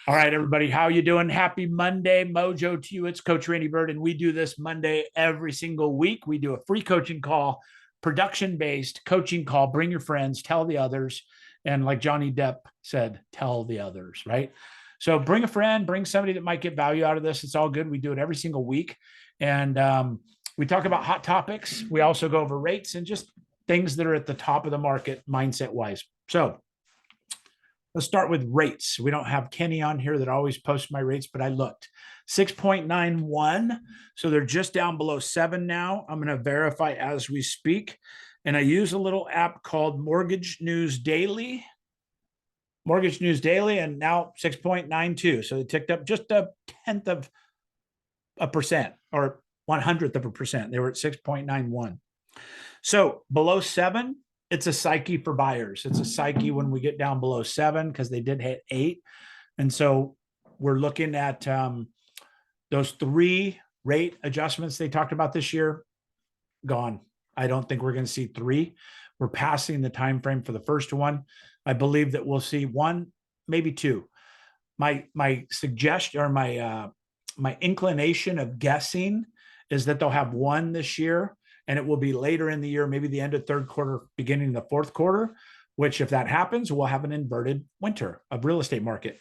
All right, everybody, how you doing? Happy Monday, Mojo to you. It's Coach Randy Byrd, and we do this Monday every single week. We do a free coaching call, production-based coaching call. Bring your friends, tell the others, and like Johnny Depp said, tell the others, right? So bring a friend, bring somebody that might get value out of this. It's all good. We do it every single week, and we talk about hot topics. We also go over rates and just things that are at the top of the market mindset-wise. So let's start with rates. We don't have Kenny on here that always posts my rates, but I looked 6.91. So they're just down below 7 now. I'm going to verify as we speak. And I use a little app called Mortgage News Daily. Mortgage News Daily, and now 6.92. So it ticked up just a tenth of a percent or 100th of a percent. They were at 6.91. So below 7, it's a psyche for buyers. It's a psyche when we get down below 7 because they did hit 8. And so we're looking at those 3 rate adjustments they talked about this year, gone. I don't think we're going to see 3. We're passing the time frame for the first one. I believe that we'll see 1, maybe 2. My suggestion or my inclination of guessing is that they'll have 1 this year, and it will be later in the year, maybe the end of third quarter, beginning of the fourth quarter, which if that happens, we'll have an inverted winter of real estate market.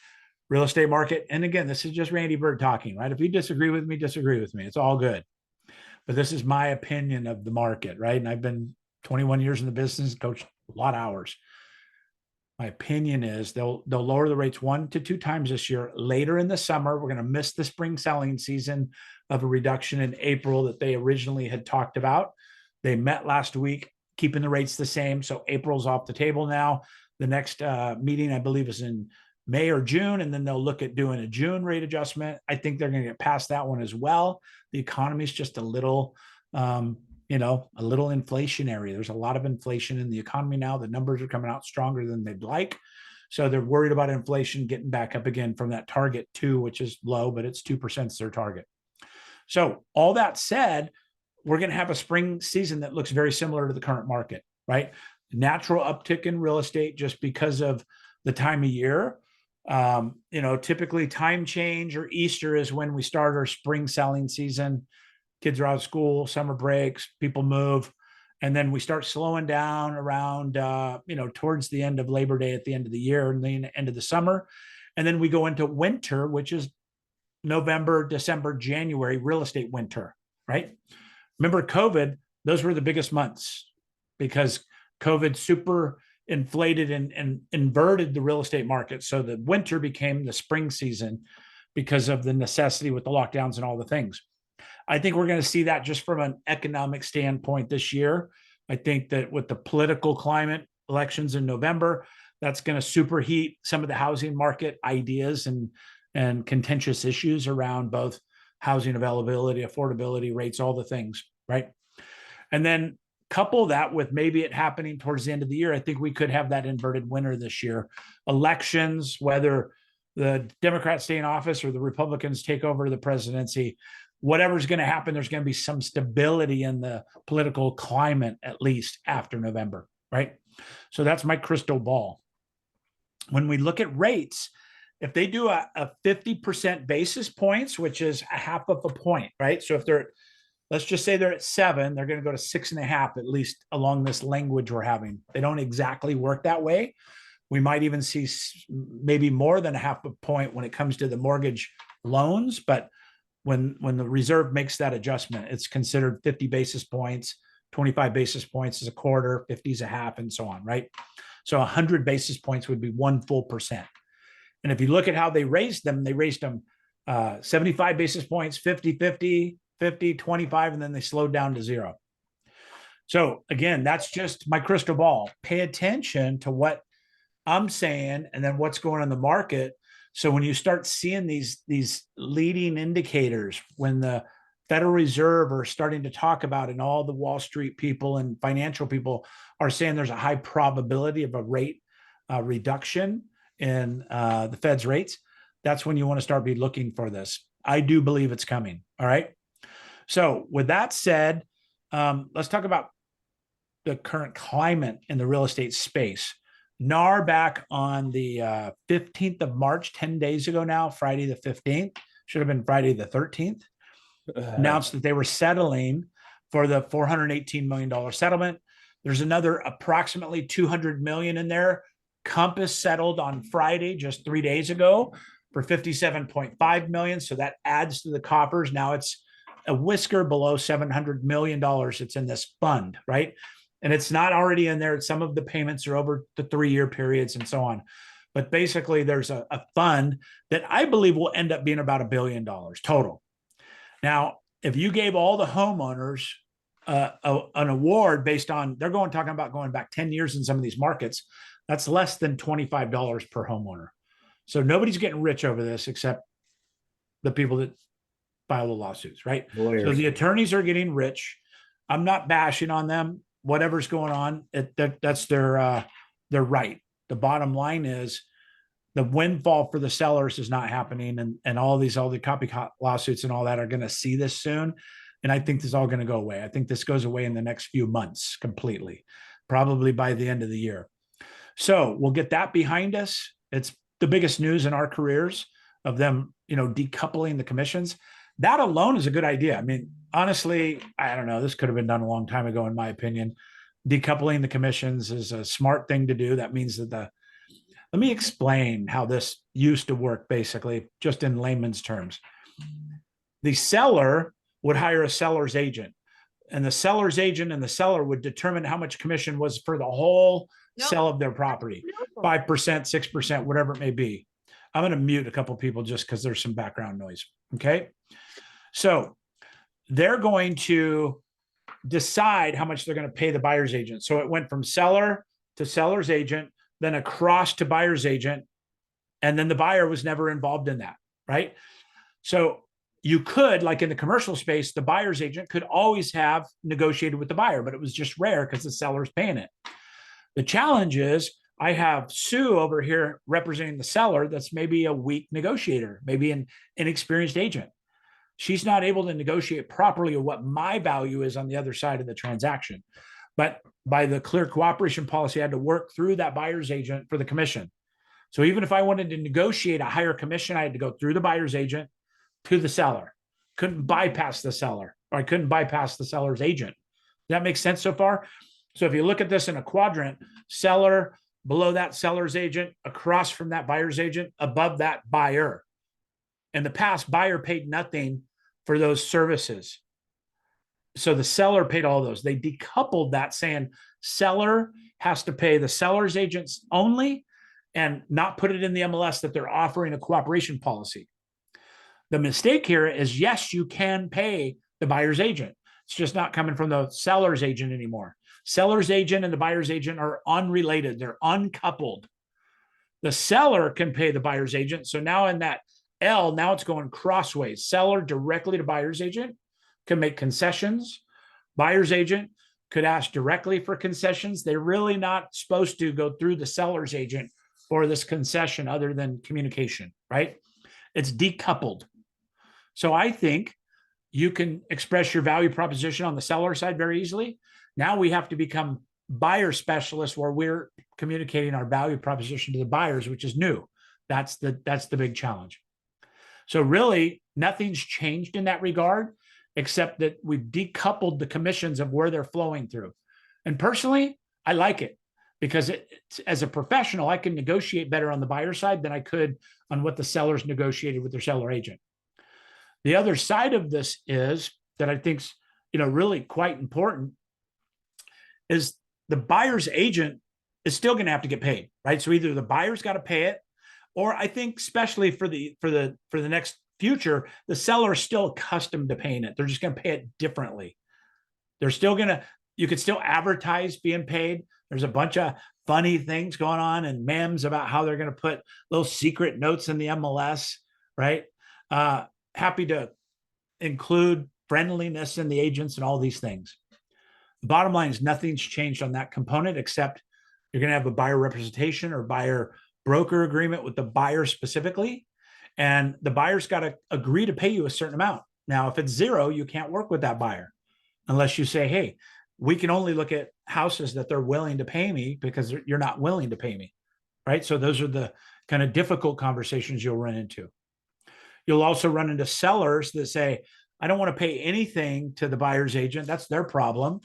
Real estate market, and again, this is just Randy Byrd talking, right? If you disagree with me, disagree with me. It's all good. But this is my opinion of the market, right? And I've been 21 years in the business, coached a lot of hours. My opinion is they'll lower the rates 1 to 2 times this year. Later in the summer, we're going to miss the spring selling season of a reduction in April that they originally had talked about. They met last week, keeping the rates the same. So April's off the table now. The next meeting, I believe, is in May or June, and then they'll look at doing a June rate adjustment. I think they're going to get past that one as well. The economy is just a little a little inflationary. There's a lot of inflation in the economy now. The numbers are coming out stronger than they'd like. So they're worried about inflation getting back up again from that target 2, which is low, but it's 2% is their target. So all that said, we're going to have a spring season that looks very similar to the current market, right? Natural uptick in real estate just because of the time of year. Typically time change or Easter is when we start our spring selling season. Kids are out of school, summer breaks, people move, and then we start slowing down around, towards the end of Labor Day at the end of the year and the end of the summer. And then we go into winter, which is November, December, January, real estate winter, right? Remember COVID, those were the biggest months because COVID super inflated and inverted the real estate market. So the winter became the spring season because of the necessity with the lockdowns and all the things. I think we're going to see that just from an economic standpoint this year. I think that with the political climate, elections in November, that's going to superheat some of the housing market ideas and contentious issues around both housing availability, affordability, rates, all the things, right? And then couple that with maybe it happening towards the end of the year. I think we could have that inverted winter this year. Elections, whether the Democrats stay in office or the Republicans take over the presidency, whatever's going to happen, there's going to be some stability in the political climate, at least after November, right? So that's my crystal ball. When we look at rates, if they do a 50% basis points, which is a half of a point, right? So if they're, let's just say they're at 7, they're going to go to 6.5, at least along this language we're having. They don't exactly work that way. We might even see maybe more than a half a point when it comes to the mortgage loans, but when the reserve makes that adjustment, it's considered 50 basis points, 25 basis points is a quarter, 50 is a half, and so on, right? So 100 basis points would be 1 full percent. And if you look at how they raised them 75 basis points, 50, 50, 50, 25, and then they slowed down to 0. So again, that's just my crystal ball. Pay attention to what I'm saying and then what's going on in the market. So when you start seeing these leading indicators, when the Federal Reserve are starting to talk about, and all the Wall Street people and financial people are saying there's a high probability of a rate reduction in the Fed's rates, that's when you want to start be looking for this. I do believe it's coming. All right. So with that said, let's talk about the current climate in the real estate space. NAR back on the 15th of March, 10 days ago now, Friday the 15th, should have been Friday the 13th, announced that they were settling for the $418 million settlement. There's another approximately $200 million in there. Compass settled on Friday, just 3 days ago, for $57.5 million. So that adds to the coffers. Now it's a whisker below $700 million. It's in this fund, right? And it's not already in there. Some of the payments are over the 3-year periods and so on. But basically, there's a fund that I believe will end up being about $1 billion total. Now, if you gave all the homeowners an award based on, talking about going back 10 years in some of these markets, that's less than $25 per homeowner. So nobody's getting rich over this except the people that file the lawsuits, right? Lawyers. So the attorneys are getting rich. I'm not bashing on them. Whatever's going on, that's their right. The bottom line is the windfall for the sellers is not happening, and all the copycat lawsuits and all that are going to see this soon. And I think this is all going to go away. I think this goes away in the next few months completely, probably by the end of the year. So we'll get that behind us. It's the biggest news in our careers of them, decoupling the commissions. That alone is a good idea. I mean, honestly, I don't know. This could have been done a long time ago, in my opinion. Decoupling the commissions is a smart thing to do. That means that let me explain how this used to work, basically, just in layman's terms. The seller would hire a seller's agent, and the seller's agent and the seller would determine how much commission was for the whole sell of their property, 5%, 6%, whatever it may be. I'm going to mute a couple of people just because there's some background noise. Okay. So they're going to decide how much they're going to pay the buyer's agent. So it went from seller to seller's agent, then across to buyer's agent. And then the buyer was never involved in that. Right. So you could, like in the commercial space, the buyer's agent could always have negotiated with the buyer, but it was just rare because the seller's paying it. The challenge is I have Sue over here representing the seller that's maybe a weak negotiator, maybe an inexperienced agent. She's not able to negotiate properly what my value is on the other side of the transaction. But by the clear cooperation policy, I had to work through that buyer's agent for the commission. So even if I wanted to negotiate a higher commission, I had to go through the buyer's agent to the seller. Couldn't bypass the seller, or I couldn't bypass the seller's agent. Does that make sense so far? So if you look at this in a quadrant, seller, below that seller's agent, across from that buyer's agent, above that buyer. In the past, buyer paid nothing for those services. So the seller paid all those. They decoupled that, saying seller has to pay the seller's agents only and not put it in the MLS that they're offering a cooperation policy. The mistake here is, yes, you can pay the buyer's agent. It's just not coming from the seller's agent anymore. Seller's agent and the buyer's agent are unrelated. They're uncoupled. The seller can pay the buyer's agent. So now in that L, now it's going crossways. Seller directly to buyer's agent can make concessions. Buyer's agent could ask directly for concessions. They're really not supposed to go through the seller's agent for this concession other than communication, right? It's decoupled. So I think you can express your value proposition on the seller side very easily. Now we have to become buyer specialists where we're communicating our value proposition to the buyers, which is new. That's the big challenge. So really, nothing's changed in that regard, except that we've decoupled the commissions of where they're flowing through. And personally, I like it because as a professional, I can negotiate better on the buyer side than I could on what the sellers negotiated with their seller agent. The other side of this is that I think's really quite important is the buyer's agent is still going to have to get paid, right? So either the buyer's got to pay it, or I think especially for the next future, the seller is still accustomed to paying it. They're just going to pay it differently. They're still going to, you could still advertise being paid. There's a bunch of funny things going on and memes about how they're going to put little secret notes in the MLS, right? Happy to include friendliness in the agents and all these things. The bottom line is nothing's changed on that component, except you're going to have a buyer representation or buyer broker agreement with the buyer specifically. And the buyer's got to agree to pay you a certain amount. Now, if it's zero, you can't work with that buyer unless you say, hey, we can only look at houses that they're willing to pay me because you're not willing to pay me, right? So those are the kind of difficult conversations you'll run into. You'll also run into sellers that say, I don't want to pay anything to the buyer's agent. That's their problem.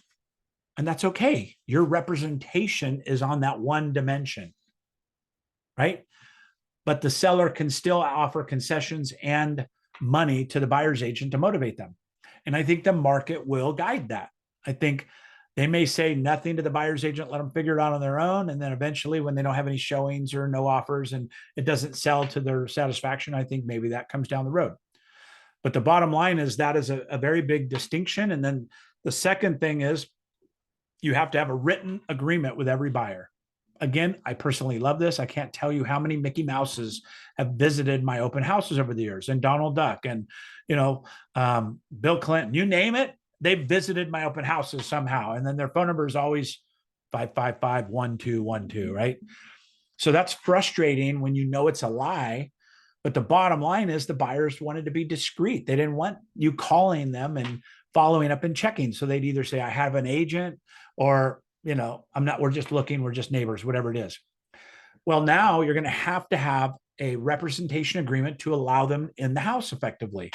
And that's okay. Your representation is on that one dimension, right? But the seller can still offer concessions and money to the buyer's agent to motivate them. And I think the market will guide that. I think they may say nothing to the buyer's agent, let them figure it out on their own. And then eventually, when they don't have any showings or no offers and it doesn't sell to their satisfaction, I think maybe that comes down the road. But the bottom line is that is a very big distinction. And then the second thing is you have to have a written agreement with every buyer. Again, I personally love this. I can't tell you how many Mickey Mouses have visited my open houses over the years, and Donald Duck, and Bill Clinton, you name it, they've visited my open houses somehow. And then their phone number is always 555-1212, right? So that's frustrating when you know it's a lie. But the bottom line is the buyers wanted to be discreet. They didn't want you calling them and following up and checking. So they'd either say, I have an agent, or, we're just looking, we're just neighbors, whatever it is. Well, now you're going to have a representation agreement to allow them in the house effectively.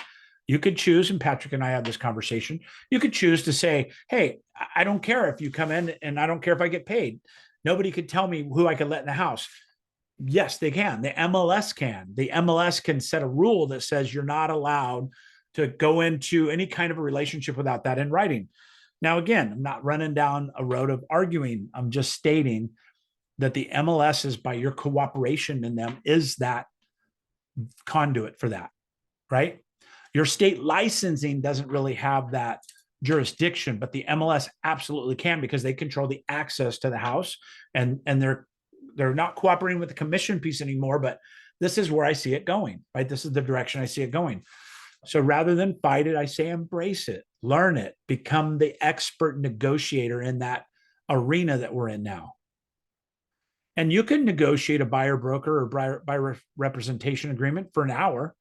You could choose, and Patrick and I had this conversation, you could choose to say, hey, I don't care if you come in and I don't care if I get paid. Nobody could tell me who I could let in the house. Yes, they can. The MLS can. The MLS can set a rule that says you're not allowed to go into any kind of a relationship without that in writing. Now, again, I'm not running down a road of arguing. I'm just stating that the MLS is, by your cooperation in them, is that conduit for that, right? Your state licensing doesn't really have that jurisdiction, but the MLS absolutely can, because they control the access to the house, and they're not cooperating with the commission piece anymore. But this is where I see it going, right? This is the direction I see it going. So rather than fight it, I say embrace it, learn it, become the expert negotiator in that arena that we're in now. And you can negotiate a buyer broker or buyer representation agreement for an hour,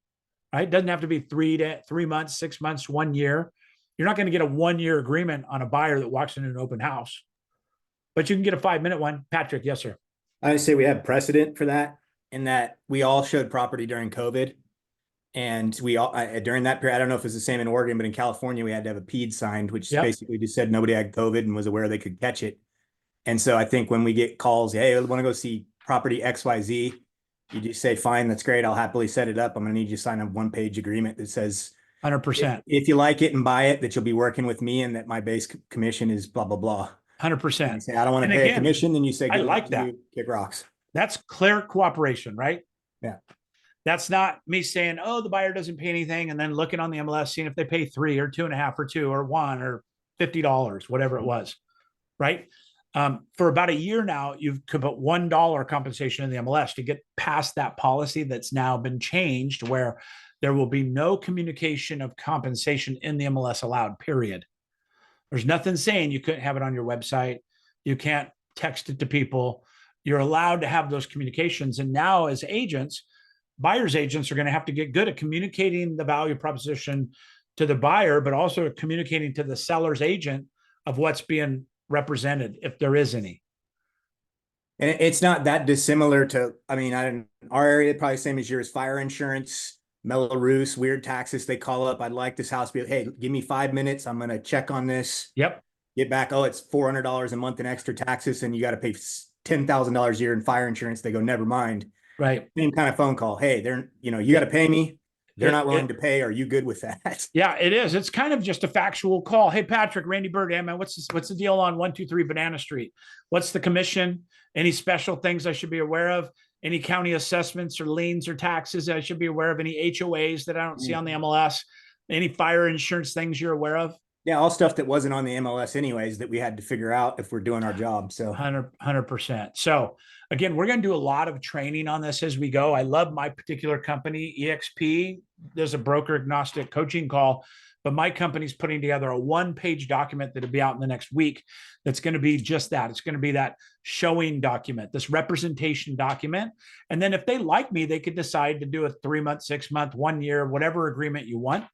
right? It doesn't have to be 3 months, 6 months, 1 year. You're not going to get a 1-year agreement on a buyer that walks into an open house, but you can get a 5-minute one. Patrick, yes, sir. I say we have precedent for that, in that we all showed property during COVID. And we all, during that period, I don't know if it's the same in Oregon, but in California, we had to have a PED signed, which basically just said nobody had COVID and was aware they could catch it. And so I think when we get calls, hey, I want to go see property XYZ, you just say, fine, that's great. I'll happily set it up. I'm going to need you to sign a 1-page agreement that says 100%. If you like it and buy it, that you'll be working with me and that my base commission is blah, blah, blah. 100%. Say, I don't want to pay a commission. Then you say, I like that. Kick rocks. That's clear cooperation, right? Yeah. That's not me saying, oh, the buyer doesn't pay anything, and then looking on the MLS, seeing if they pay 3 or 2.5 or 2 or 1 or $50, whatever it was, right? For about a year now, you've put $1 compensation in the MLS to get past that policy that's now been changed, where there will be no communication of compensation in the MLS allowed, period. There's nothing saying you couldn't have it on your website. You can't text it to people. You're allowed to have those communications. And now, as agents, buyer's agents are going to have to get good at communicating the value proposition to the buyer, but also communicating to the seller's agent of what's being represented, if there is any. And it's not that dissimilar to, in our area, probably same as yours, fire insurance, Melrose, weird taxes. They call up, I'd like this house, hey, give me 5 minutes. I'm going to check on this. Yep. Get back. Oh, it's $400 a month in extra taxes, and you got to pay $10,000 a year in fire insurance. They go, never mind. Right. Same kind of phone call. Hey, you got to pay me. They're not willing to pay. Are you good with that? Yeah, it is. It's kind of just a factual call. Hey, Patrick, Randy Byrd, man, what's the deal on 123 Banana Street? What's the commission? Any special things I should be aware of? Any county assessments or liens or taxes I should be aware of? Any HOAs that I don't see on the MLS? Any fire insurance things you're aware of? Yeah, all stuff that wasn't on the MLS anyways that we had to figure out if we're doing our job. So 100%. So again, we're going to do a lot of training on this as we go. I love my particular company, EXP. There's a broker agnostic coaching call, but my company's putting together a 1-page document that'll be out in the next week. That's going to be just that. It's going to be that showing document, this representation document. And then if they like me, they could decide to do a 3-month, 6-month, 1 year, whatever agreement you want.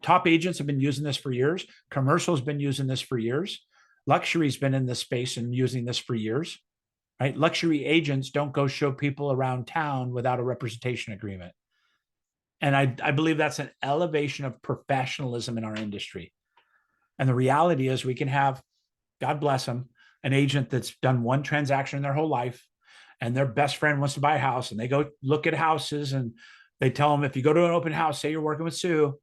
Top agents have been using this for years. Commercial has been using this for years. Luxury's been in this space and using this for years, right? Luxury agents don't go show people around town without a representation agreement. And I believe that's an elevation of professionalism in our industry. And the reality is we can have, God bless them, an agent that's done one transaction in their whole life and their best friend wants to buy a house and they go look at houses and they tell them, if you go to an open house, say you're working with Sue,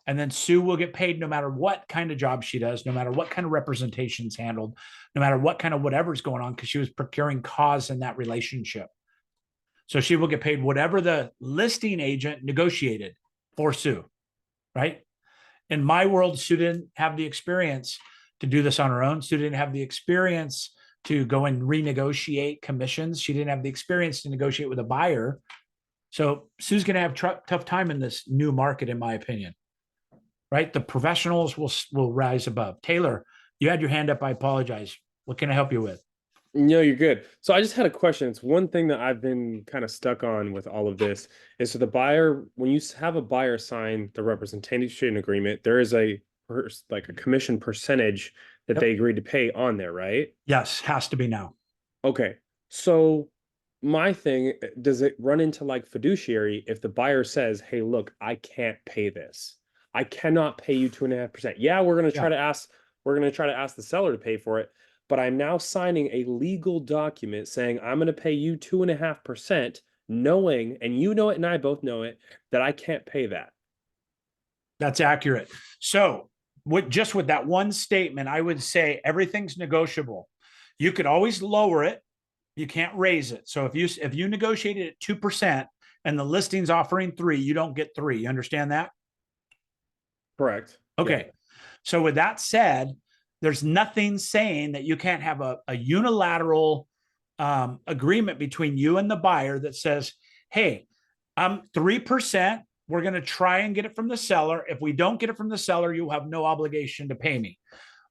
and then Sue will get paid no matter what kind of job she does, no matter what kind of representation's handled, no matter what kind of whatever's going on, because she was procuring cause in that relationship. So she will get paid whatever the listing agent negotiated for Sue, right? In my world, Sue didn't have the experience to do this on her own. Sue didn't have the experience to go and renegotiate commissions. She didn't have the experience to negotiate with a buyer. So Sue's going to have tough time in this new market, in my opinion, right? The professionals will rise above. Taylor, you had your hand up. I apologize. What can I help you with? No, you're good. So I just had a question. It's one thing that I've been kind of stuck on with all of this is, so the buyer, when you have a buyer sign the representation agreement, there is like a commission percentage that they agreed to pay on there, right? Yes, has to be now. Okay. So my thing, does it run into like fiduciary if the buyer says, hey, look, I can't pay this. I cannot pay you 2.5%. Yeah, we're going to try to ask the seller to pay for it, but I'm now signing a legal document saying I'm going to pay you 2.5%, knowing, and you know it and I both know it, that I can't pay that. That's accurate. So just with that one statement, I would say everything's negotiable. You could always lower it. You can't raise it. So if you negotiated at 2% and the listing's offering 3%, you don't get 3%. You understand that? Correct. Okay. Yeah. So with that said, there's nothing saying that you can't have a unilateral agreement between you and the buyer that says, hey, 3%. We're going to try and get it from the seller. If we don't get it from the seller, you have no obligation to pay me.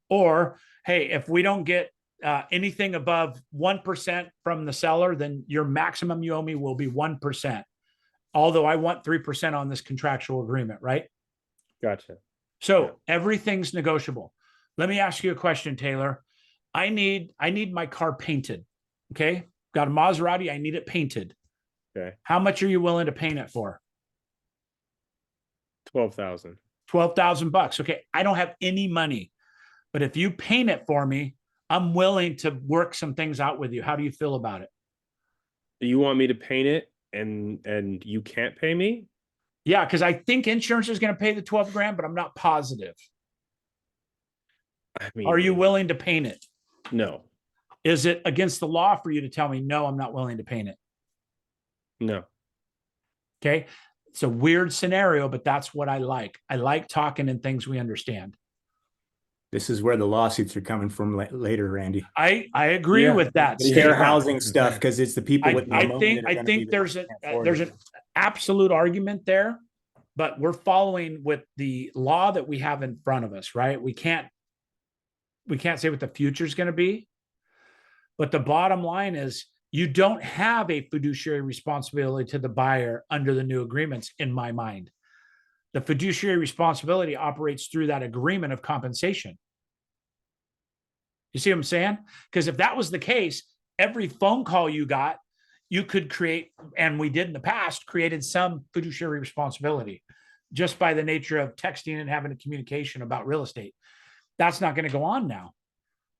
Or, hey, if we don't get anything above 1% from the seller, then your maximum you owe me will be 1%. Although I want 3% on this contractual agreement, right? Gotcha. So everything's negotiable. Let me ask you a question, Taylor. I need my car painted. Okay. Got a Maserati. I need it painted. Okay. How much are you willing to paint it for? 12,000. $12,000. Okay. I don't have any money, but if you paint it for me, I'm willing to work some things out with you. How do you feel about it? You want me to paint it and you can't pay me? Yeah. Cause I think insurance is going to pay the 12 grand, but I'm not positive. I mean, are you willing to paint it? No. Is it against the law for you to tell me, no, I'm not willing to paint it? No. Okay. It's a weird scenario, but that's what I like. I like talking in things we understand. This is where the lawsuits are coming from later, Randy. I agree with that. Fair housing stuff, because it's the people with no money. I think there's an absolute argument there, but we're following with the law that we have in front of us, right? We can't say what the future is going to be, but the bottom line is you don't have a fiduciary responsibility to the buyer under the new agreements, in my mind. The fiduciary responsibility operates through that agreement of compensation. You see what I'm saying? Because if that was the case, every phone call you got, you could create, and we did in the past, created some fiduciary responsibility just by the nature of texting and having a communication about real estate. That's not going to go on now,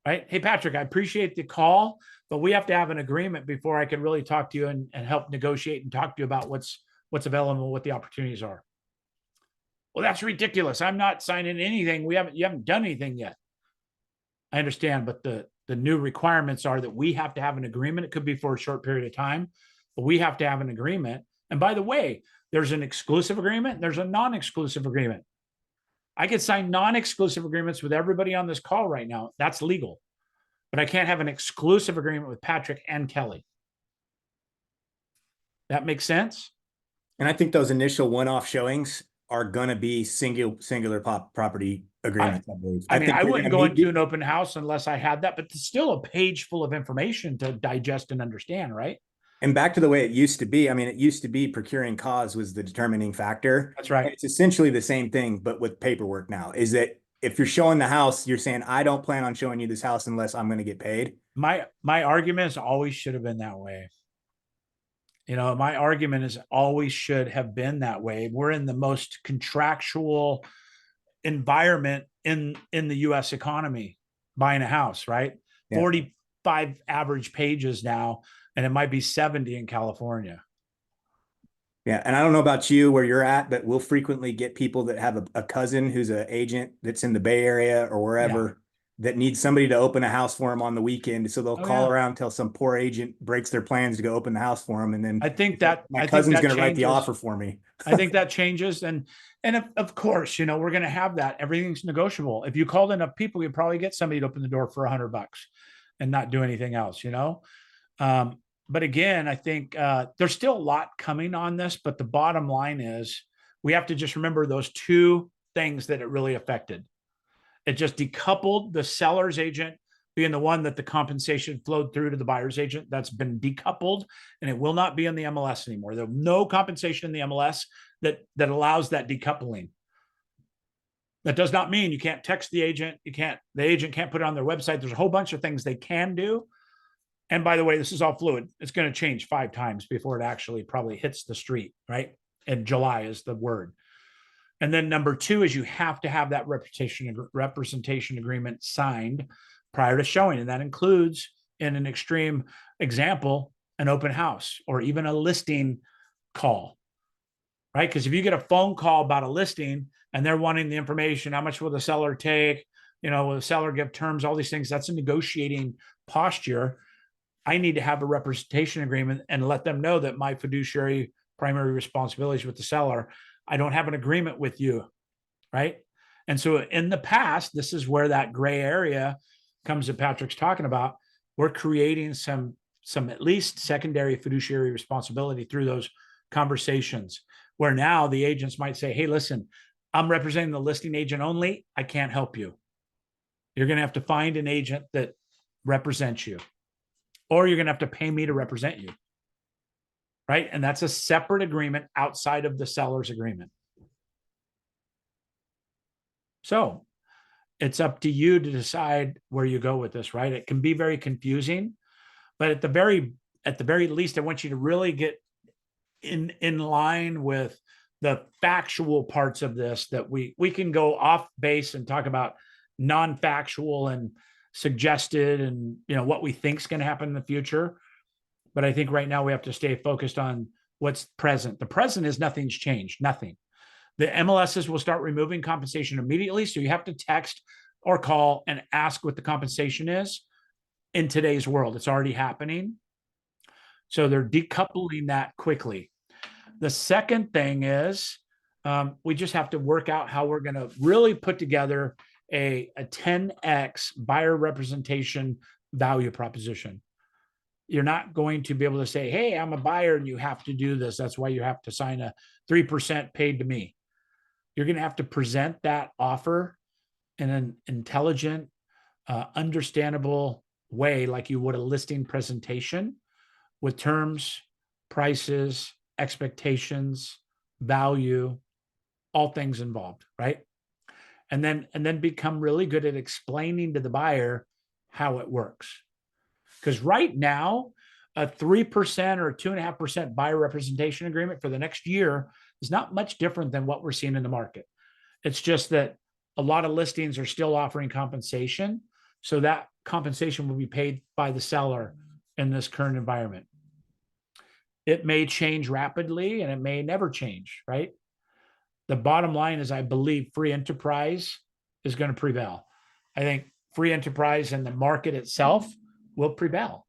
right? Hey, Patrick, I appreciate the call, but we have to have an agreement before I can really talk to you and help negotiate and talk to you about what's available, what the opportunities are. Well, that's ridiculous. I'm not signing anything. You haven't done anything yet. I understand, but the new requirements are that we have to have an agreement. It could be for a short period of time, but we have to have an agreement. And by the way, there's an exclusive agreement. There's a non-exclusive agreement. I could sign non-exclusive agreements with everybody on this call right now. That's legal, but I can't have an exclusive agreement with Patrick and Kelly. That makes sense. And I think those initial one-off showings are going to be singular property agreements. I mean, I wouldn't go into an open house unless I had that, but it's still a page full of information to digest and understand, right? And back to the way it used to be. I mean, it used to be procuring cause was the determining factor. That's right. And it's essentially the same thing, but with paperwork now, is that if you're showing the house, you're saying, I don't plan on showing you this house unless I'm going to get paid. My arguments always should have been that way. You know, my argument is always should have been that way. We're in the most contractual environment in the US economy, buying a house, right? Yeah. 45 average pages now, and it might be 70 in California. Yeah. And I don't know about you where you're at, but we'll frequently get people that have a cousin who's an agent that's in the Bay Area or wherever that needs somebody to open a house for them on the weekend. So they'll call around till some poor agent breaks their plans to go open the house for them. And then I think that my cousin's going to write the offer for me. I think that changes. And of course, you know, we're going to have that. Everything's negotiable. If you called enough people, you probably get somebody to open the door for $100 and not do anything else, you know? But again, I think there's still a lot coming on this, but the bottom line is we have to just remember those two things that it really affected. It just decoupled the seller's agent being the one that the compensation flowed through to the buyer's agent. That's been decoupled, and it will not be in the MLS anymore. There's no compensation in the MLS that allows that decoupling. That does not mean you can't text the agent. The agent can't put it on their website. There's a whole bunch of things they can do. And by the way, this is all fluid. It's going to change 5 times before it actually probably hits the street, right? And July is the word. And then number 2 is you have to have that representation agreement signed prior to showing. And that includes, in an extreme example, an open house or even a listing call, right? Because if you get a phone call about a listing and they're wanting the information, how much will the seller take? You know, will the seller give terms? All these things, that's a negotiating posture. I need to have a representation agreement and let them know that my fiduciary primary responsibility is with the seller. I don't have an agreement with you, right? And so in the past, this is where that gray area comes that Patrick's talking about. We're creating some at least secondary fiduciary responsibility through those conversations, where now the agents might say, hey, listen, I'm representing the listing agent only. I can't help you. You're going to have to find an agent that represents you, or you're going to have to pay me to represent you. Right. And that's a separate agreement outside of the seller's agreement. So it's up to you to decide where you go with this, right? It can be very confusing, but at the very least, I want you to really get in line with the factual parts of this, that we can go off base and talk about non-factual and suggested and, you know, what we think is going to happen in the future. But I think right now we have to stay focused on what's present. The present is nothing's changed, nothing. The MLSs will start removing compensation immediately. So you have to text or call and ask what the compensation is in today's world. It's already happening. So they're decoupling that quickly. The second thing is we just have to work out how we're going to really put together a 10x buyer representation value proposition. You're not going to be able to say, hey, I'm a buyer and you have to do this. That's why you have to sign a 3% paid to me. You're going to have to present that offer in an intelligent, understandable way, like you would a listing presentation, with terms, prices, expectations, value, all things involved, right? And then become really good at explaining to the buyer how it works. Because right now, a 3% or 2.5% buyer representation agreement for the next year is not much different than what we're seeing in the market. It's just that a lot of listings are still offering compensation. So that compensation will be paid by the seller in this current environment. It may change rapidly and it may never change, right? The bottom line is I believe free enterprise is going to prevail. I think free enterprise and the market itself will prevail.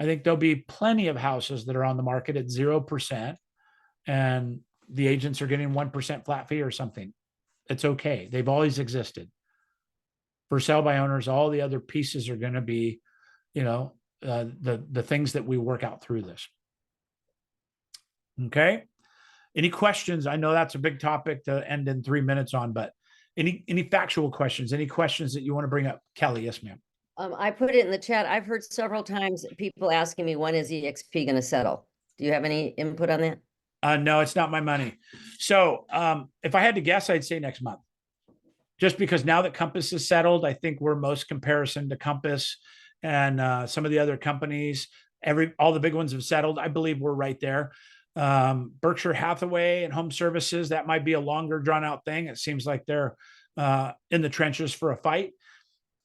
I think there'll be plenty of houses that are on the market at 0% and the agents are getting 1% flat fee or something. It's okay. They've always existed. For sell by owners, all the other pieces are going to be, you know, the things that we work out through this. Okay. Any questions? I know that's a big topic to end in 3 minutes on, but any factual questions, any questions that you want to bring up? Kelly, yes, ma'am. I put it in the chat. I've heard several times people asking me, when is EXP going to settle? Do you have any input on that? No, it's not my money. So if I had to guess, I'd say next month. just because now that Compass is settled, I think we're most comparison to Compass and some of the other companies. All the big ones have settled. I believe we're right there. Berkshire Hathaway and Home Services, that might be a longer drawn out thing. It seems like they're in the trenches for a fight.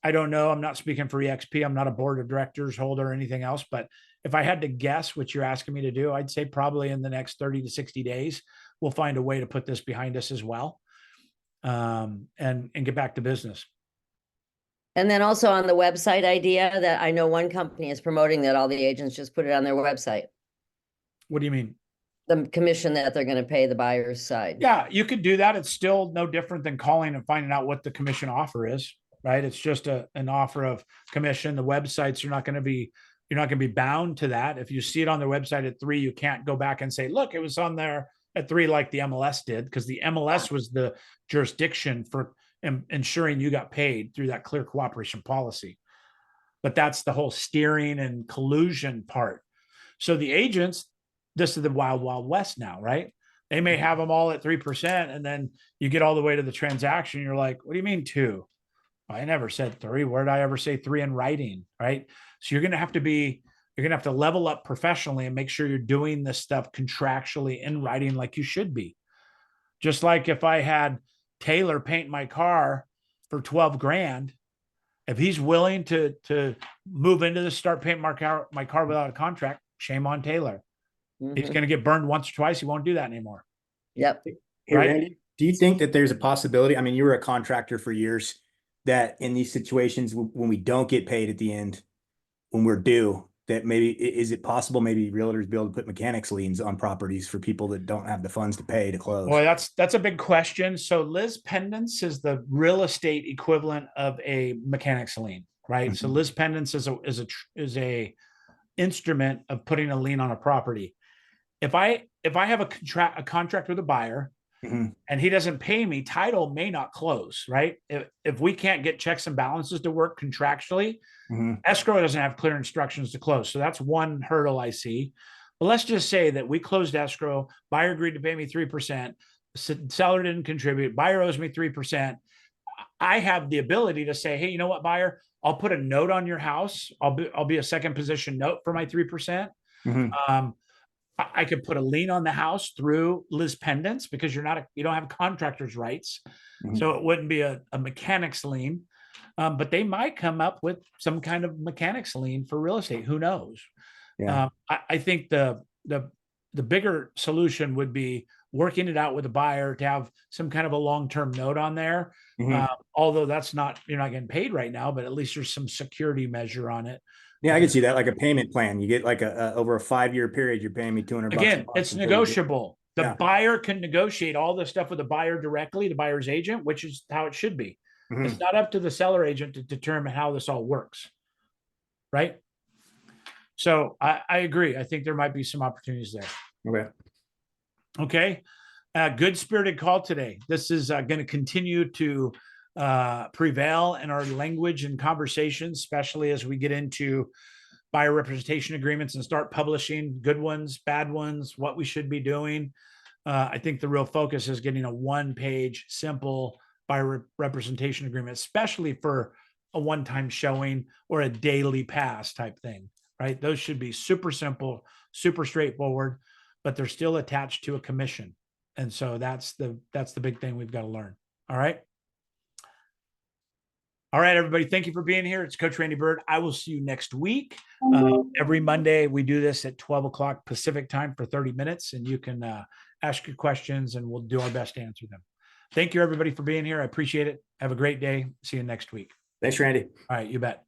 I don't know. I'm not speaking for EXP. I'm not a board of directors holder or anything else, but if I had to guess what you're asking me to do, I'd say probably in the next 30 to 60 days, we'll find a way to put this behind us as well. And get back to business. And then also on the website idea that I know one company is promoting that all the agents just put it on their website. What do you mean? The commission that they're going to pay the buyer's side. Yeah, you could do that. It's still no different than calling and finding out what the commission offer is, right? It's just an offer of commission. The websites, you're not going to be bound to that. If you see it on their website at 3, you can't go back and say, look, it was on there at 3 like the MLS did, because the MLS was the jurisdiction for ensuring you got paid through that clear cooperation policy. But that's the whole steering and collusion part. So the agents, this is the wild, wild west now, right? They may have them all at 3%, and then you get all the way to the transaction. You're like, what do you mean 2? I never said 3. Where did I ever say 3 in writing, right? So you're going to have to level up professionally and make sure you're doing this stuff contractually in writing like you should be. Just like if I had Taylor paint my car for 12 grand, if he's willing to move into this, start painting my car without a contract, shame on Taylor. He's going to get burned once or twice. He won't do that anymore. Yep. Hey, right? Randy, do you think that there's a possibility? I mean, you were a contractor for years, that in these situations when we don't get paid at the end, when we're due, that maybe, is it possible maybe realtors be able to put mechanics liens on properties for people that don't have the funds to pay to close? Boy, that's a big question. So Liz Pendants is the real estate equivalent of a mechanics lien, right? So Liz Pendants is a instrument of putting a lien on a property. If I have a contract with a buyer and he doesn't pay me, title may not close, right? If we can't get checks and balances to work contractually, escrow doesn't have clear instructions to close. So that's one hurdle I see. But let's just say that we closed escrow, buyer agreed to pay me 3%, seller didn't contribute, buyer owes me 3%. I have the ability to say, hey, you know what, buyer, I'll put a note on your house. I'll be a second position note for my 3%. I could put a lien on the house through Liz Pendants, because you don't have contractor's rights. So it wouldn't be a mechanics lien, but they might come up with some kind of mechanics lien for real estate. Who knows? Yeah. I think the bigger solution would be working it out with a buyer to have some kind of a long-term note on there. Although you're not getting paid right now, but at least there's some security measure on it. Yeah, I can see that, like a payment plan. You get like over a 5-year period, you're paying me $200. Again, it's negotiable. The buyer can negotiate all this stuff with the buyer directly, the buyer's agent, which is how it should be. It's not up to the seller agent to determine how this all works, right? So I agree. I think there might be some opportunities there. Okay. Good spirited call today. This is going to continue to prevail in our language and conversations, especially as we get into buyer representation agreements and start publishing good ones, bad ones, what we should be doing. I think the real focus is getting a 1-page, simple buyer representation agreement, especially for a one-time showing or a daily pass type thing, right? Those should be super simple, super straightforward, but they're still attached to a commission. And so that's the big thing we've got to learn. All right. All right, everybody. Thank you for being here. It's Coach Randy Byrd. I will see you next week. Every Monday, we do this at 12 o'clock Pacific time for 30 minutes, and you can ask your questions and we'll do our best to answer them. Thank you, everybody, for being here. I appreciate it. Have a great day. See you next week. Thanks, Randy. All right, you bet. Bye.